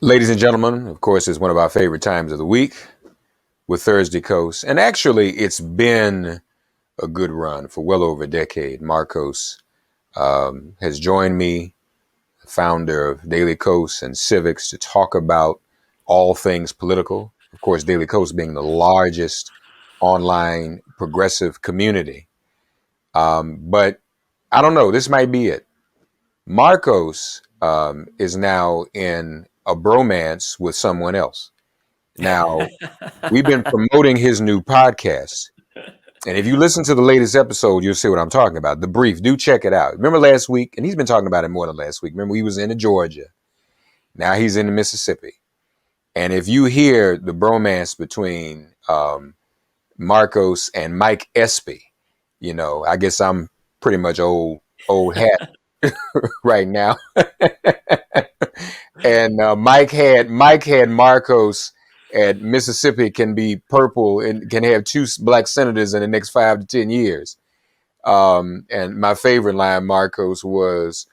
Ladies and gentlemen, of course, it's one of our favorite times of the week with Thursday Coast. And actually, it's been a good run for well over a decade. Markos has joined me, founder of Daily Coast and Civics, to talk about all things political. Of course, Daily Coast being the largest online progressive community. But I don't know, this might be it. Markos is now in a bromance with someone else. Now, we've been promoting his new podcast. And if you listen to the latest episode, you'll see what I'm talking about. The Brief, do check it out. Remember last week? And he's been talking about it more than last week. Remember, he was in Georgia. Now he's in Mississippi. And if you hear the bromance between Markos and Mike Espy, I guess I'm pretty much old hat right now. And Mike had Markos at Mississippi can be purple and can have two black senators in the next 5 to 10 years. And my favorite line, Markos, was,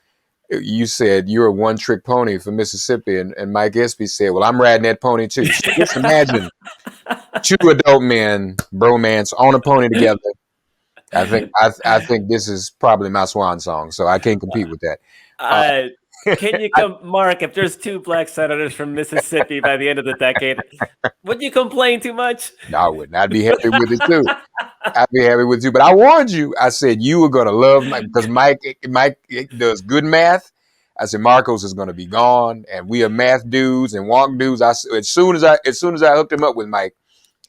you said you're a one-trick pony for Mississippi, and Mike Espy said, well, I'm riding that pony too. So just imagine two adult men bromance on a pony together. I think this is probably my swan song, so I can't compete with that. Can you come, Mark? If there's two black senators from Mississippi by the end of the decade, would you complain too much? No, I wouldn't. I'd be happy with it too. I'd be happy with you. But I warned you. I said you were going to love Mike because Mike does good math. I said Markos is going to be gone, and we are math dudes and walk dudes. As soon as I hooked him up with Mike,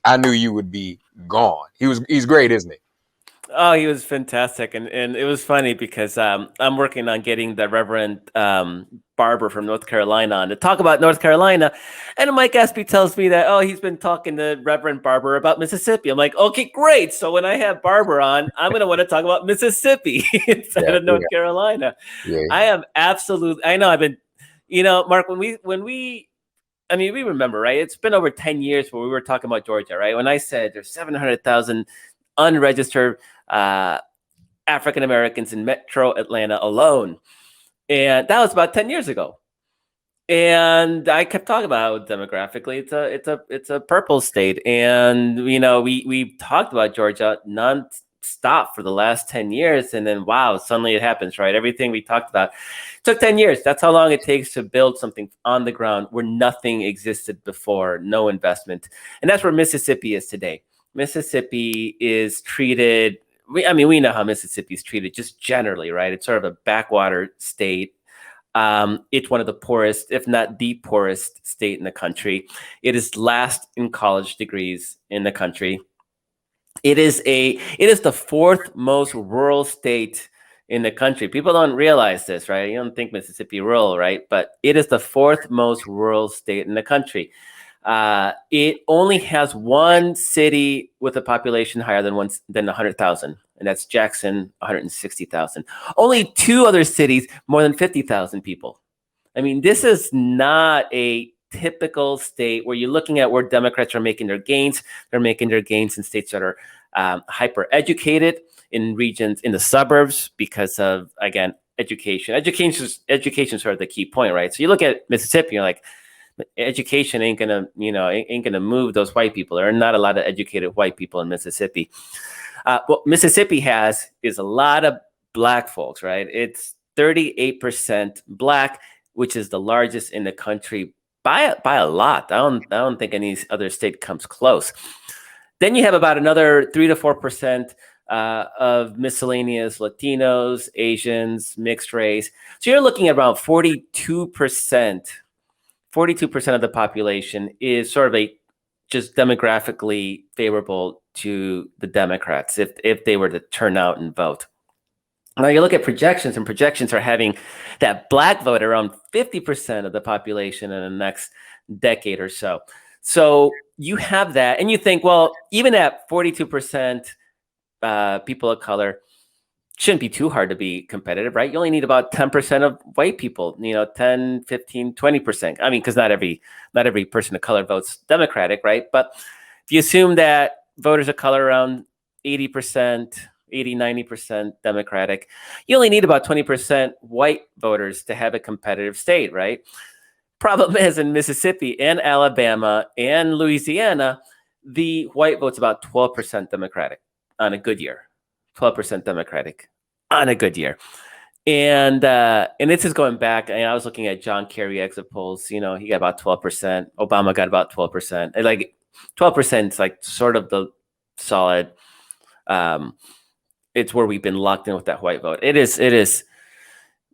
I knew you would be gone. He's great, isn't he? Oh, he was fantastic. And it was funny because I'm working on getting the Reverend Barber from North Carolina on to talk about North Carolina. And Mike Espy tells me that, he's been talking to Reverend Barber about Mississippi. I'm like, okay, great. So when I have Barber on, I'm going to want to talk about Mississippi instead of North Carolina. Yeah. I am absolutely, I know I've been, Mark, when we remember, right? It's been over 10 years where we were talking about Georgia, right? When I said there's 700,000 unregistered African Americans in Metro Atlanta alone, and that was about 10 years ago. And I kept talking about demographically, it's a purple state, and we talked about Georgia non-stop for the last 10 years, and then wow, suddenly it happens, right? Everything we talked about took 10 years. That's how long it takes to build something on the ground where nothing existed before, no investment, and that's where Mississippi is today. Mississippi is treated. We know how Mississippi is treated just generally, right? It's sort of a backwater state. It's one of the poorest, if not the poorest state in the country. It is last in college degrees in the country. It is the fourth most rural state in the country. People don't realize this, right? You don't think Mississippi rural, right? But it is the fourth most rural state in the country. It only has one city with a population higher than 100,000, and that's Jackson, 160,000. Only two other cities more than 50,000 people. I mean, this is not a typical state where you're looking at where Democrats are making their gains. They're making their gains in states that are hyper educated, in regions in the suburbs because of, again, education. Education is sort of the key point, right? So you look at Mississippi, you're like, education ain't gonna move those white people. There are not a lot of educated white people in Mississippi. What Mississippi is a lot of black folks, right? It's 38% black, which is the largest in the country by a lot. I don't think any other state comes close. Then you have about another 3 to 4% of miscellaneous Latinos, Asians, mixed race. So you're looking at around 42%. 42% of the population is sort of just demographically favorable to the Democrats if they were to turn out and vote. Now you look at projections, and projections are having that black vote around 50% of the population in the next decade or so. So you have that, and you think, well, even at 42% people of color, shouldn't be too hard to be competitive, right? You only need about 10% of white people, 10, 15, 20%. I mean, because not every person of color votes Democratic, right? But if you assume that voters of color around 80%, 80, 90% Democratic, you only need about 20% white voters to have a competitive state, right? Problem is, in Mississippi and Alabama and Louisiana, the white vote's about 12% Democratic on a good year. 12% Democratic on a good year. And this is going back. I was looking at John Kerry exit polls. He got about 12%. Obama got about 12%. And like 12% is like sort of the solid. It's where we've been locked in with that white vote. It is,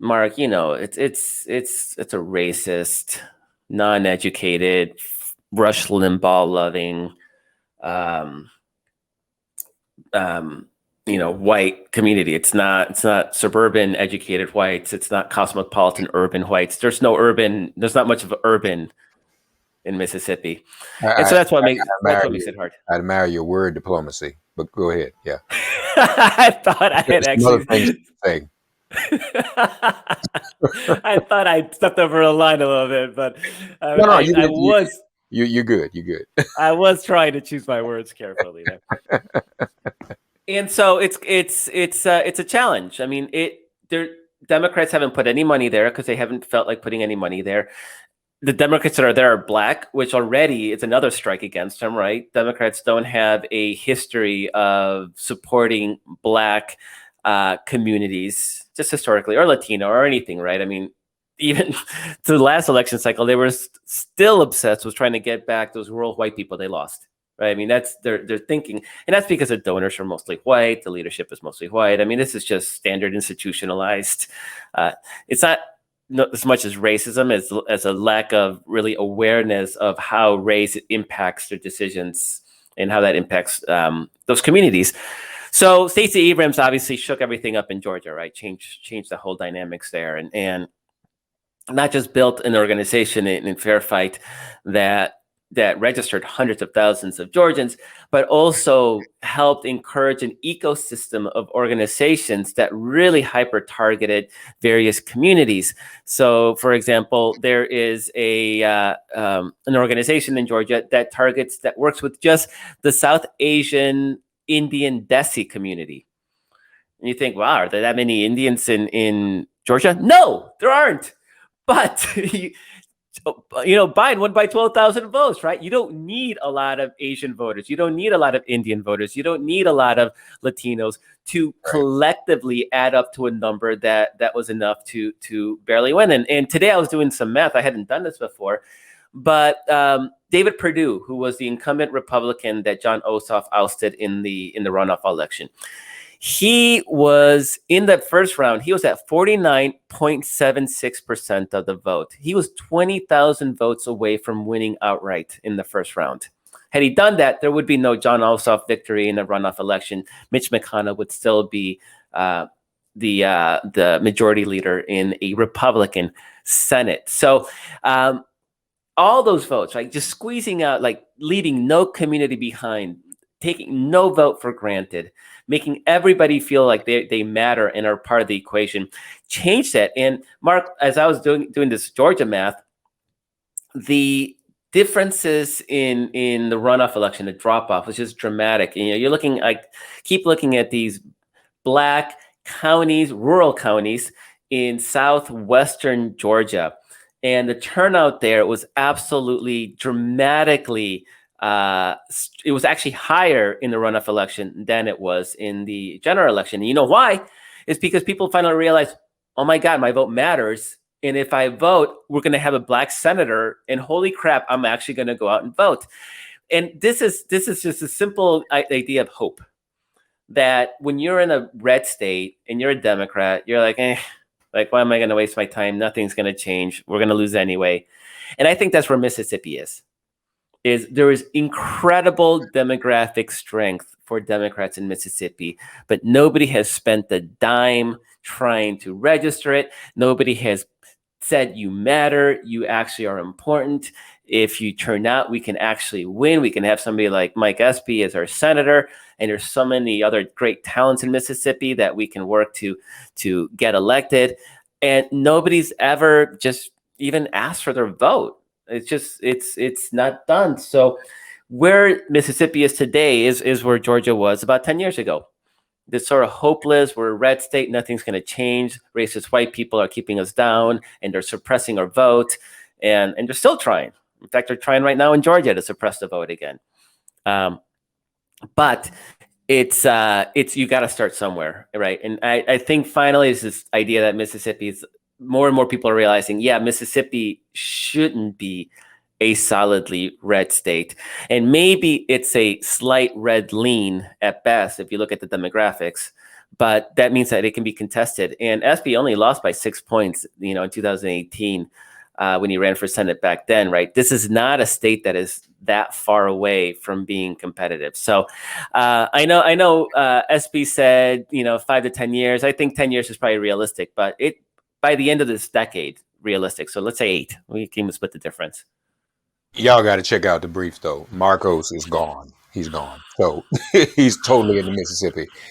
Mark. It's a racist, non-educated, Rush Limbaugh loving, white community. It's not suburban educated whites. It's not cosmopolitan urban whites. There's not much of urban in Mississippi. And so that's what makes it hard. I admire your word diplomacy, but go ahead. Yeah. I thought I had actually. Say. I thought I stepped over a line a little bit, but you're good. You're good. I was trying to choose my words carefully there. And so it's a challenge. I mean, Democrats haven't put any money there because they haven't felt like putting any money there. The Democrats that are there are black, which already is another strike against them, right? Democrats don't have a history of supporting black communities, just historically, or Latino or anything, right? I mean, even to the last election cycle, they were still obsessed with trying to get back those rural white people they lost. Right. I mean, that's their thinking. And that's because the donors are mostly white. The leadership is mostly white. I mean, this is just standard institutionalized. It's not as much as racism as a lack of really awareness of how race impacts their decisions and how that impacts those communities. So Stacey Abrams obviously shook everything up in Georgia, right? Changed the whole dynamics there, and not just built an organization in Fair Fight that registered hundreds of thousands of Georgians, but also helped encourage an ecosystem of organizations that really hyper-targeted various communities. So, for example, there is an organization in Georgia that works with just the South Asian Indian Desi community. And you think, wow, are there that many Indians in Georgia? No, there aren't. But Biden won by 12,000 votes, right? You don't need a lot of Asian voters. You don't need a lot of Indian voters. You don't need a lot of Latinos to collectively add up to a number that was enough to barely win. And today I was doing some math. I hadn't done this before, but David Perdue, who was the incumbent Republican that John Ossoff ousted in the runoff election, he was in that first round. He was at 49.76% of the vote. He was 20,000 votes away from winning outright in the first round. Had he done that, there would be no John Ossoff victory in the runoff election. Mitch McConnell would still be the majority leader in a Republican Senate. So all those votes, right, just squeezing out, like leaving no community behind, taking no vote for granted, making everybody feel like they matter and are part of the equation, changed that. And Mark, as I was doing this Georgia math, the differences in the runoff election, the drop-off was just dramatic. You're looking, keep looking at these black counties, rural counties in southwestern Georgia. And the turnout there was absolutely dramatically it was actually higher in the runoff election than it was in the general election. And you know why? It's because people finally realized, oh my God, my vote matters. And if I vote, we're going to have a black senator. And holy crap, I'm actually going to go out and vote. And this is just a simple idea of hope. That when you're in a red state and you're a Democrat, you're like, why am I going to waste my time? Nothing's going to change. We're going to lose anyway. And I think that's where Mississippi is there is incredible demographic strength for Democrats in Mississippi, but nobody has spent a dime trying to register it. Nobody has said you matter. You actually are important. If you turn out, we can actually win. We can have somebody like Mike Espy as our senator. And there's so many other great talents in Mississippi that we can work to get elected. And nobody's ever just even asked for their vote. It's not done. So where Mississippi is today is where Georgia was about 10 years ago. This sort of hopeless, we're a red state, nothing's going to change. Racist white people are keeping us down and they're suppressing our vote. and they're still trying. In fact, they're trying right now in Georgia to suppress the vote again. But it's you got to start somewhere, right? And I think finally it's this idea that Mississippi is, more and more people are realizing, yeah, Mississippi shouldn't be a solidly red state, and maybe it's a slight red lean at best if you look at the demographics, but that means that it can be contested. And SB only lost by 6 points, in 2018. When he ran for Senate back then, right? This is not a state that is that far away from being competitive. So I know SB said, 5 to 10 years. I think 10 years is probably realistic, but by the end of this decade, realistic. So let's say 8. We can split the difference. Y'all got to check out the brief though. Markos is gone. He's gone. So he's totally in the Mississippi.